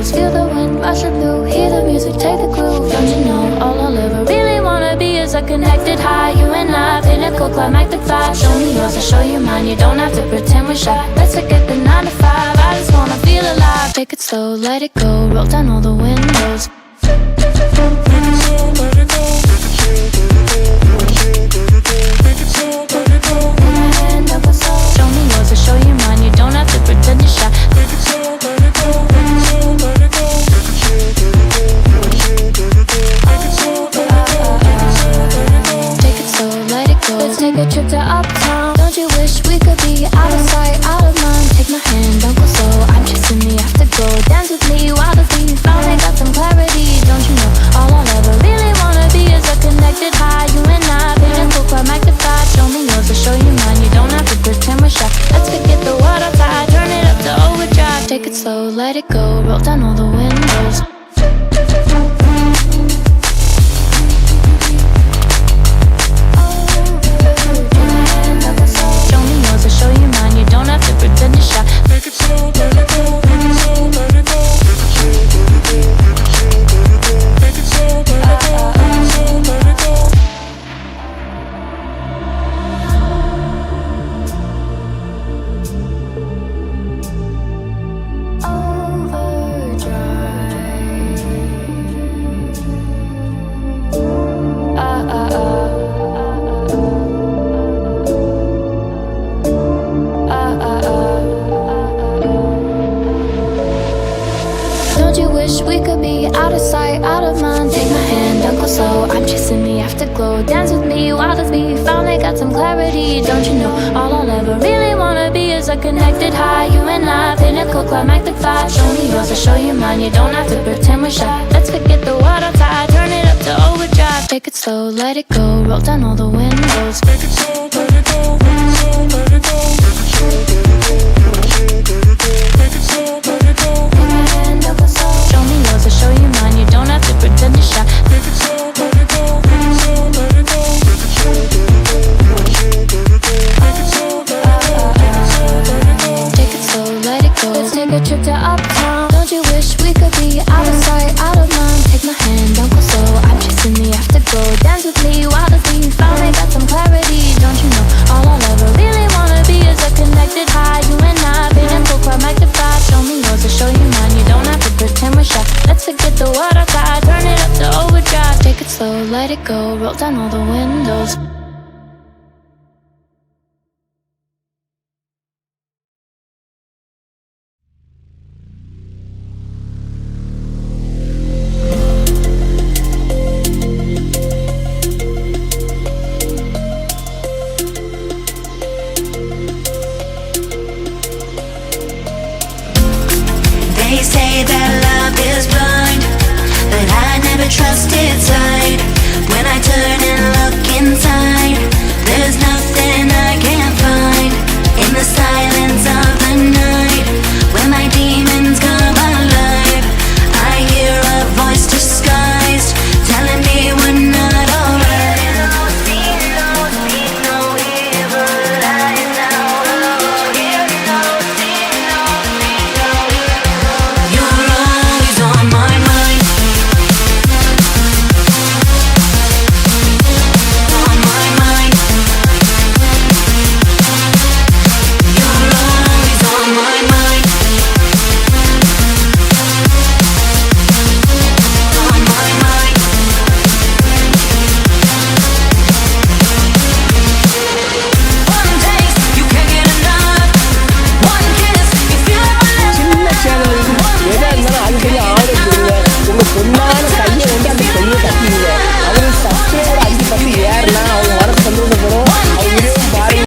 Feel the wind rush through, hear the music, take the groove. Don't you know all I'll ever a connected high. You and I, pinnacle, climactic vibe. Show me yours, I'll show you mine. You don't have to pretend we're shy. Let's forget the 9 to 5. I just wanna feel alive. Take it slow, let it go. Roll down all the windows. Show me yours, I'll show you mine. You don't have to pretend you're shy. Let's take a trip to uptown. Don't you wish we could be out of sight, out of mind? Take my hand, don't go slow. I'm chasing me, I have to go. Dance with me, wild as we finally got some clarity. Don't you know, all I'll ever really wanna be is a connected high. You and I, pinnacle, climactic vibe. Show me yours, I'll show you mine. You don't have to pretend we're shy. Let's forget the world outside, turn it up to overdrive. Take it slow, let it go, roll down all the windows. Pretend you're shy. Make it slow, let it go. Make it slow, let it go. Make it slow, let it go. Make it slow, let it go. Don't you wish we could be out of sight, out of mind? Take my hand, don't go slow. I'm chasing the afterglow. Dance with me, wild as we finally got some clarity. Don't you know, all I'll ever really wanna be is a connected high. You and I, pinnacle, climactic vibe. Show me yours, I'll show you mine. You don't have to pretend we're shy. Let's forget the world outside, turn it up to overdrive. Take it slow, let it go, roll down all the windows. Make it slow, let it go. Make it slow, let it go. Make it slow, let it go. Show me yours, I'll show you mine. You don't have to pretend you're shy. Make it slow, let it go. Make it slow, let it go. Make it slow, let it go. Take it slow, let it go. Let's take a trip to uptown. Don't you wish we could be out of sight, out of mind? Take my hand, don't go slow. I'm chasing the afterglow. Dance with me, wild as we finally got some clarity. Don't you know, all I'll ever really wanna be is a connected high. You and I, pinnacle, climactic vibe. Show me yours, I'll show you mine. You don't have to pretend we're shy. Let's forget the world outside, turn it up to overdrive. Take it slow, let it go, roll down all the windows.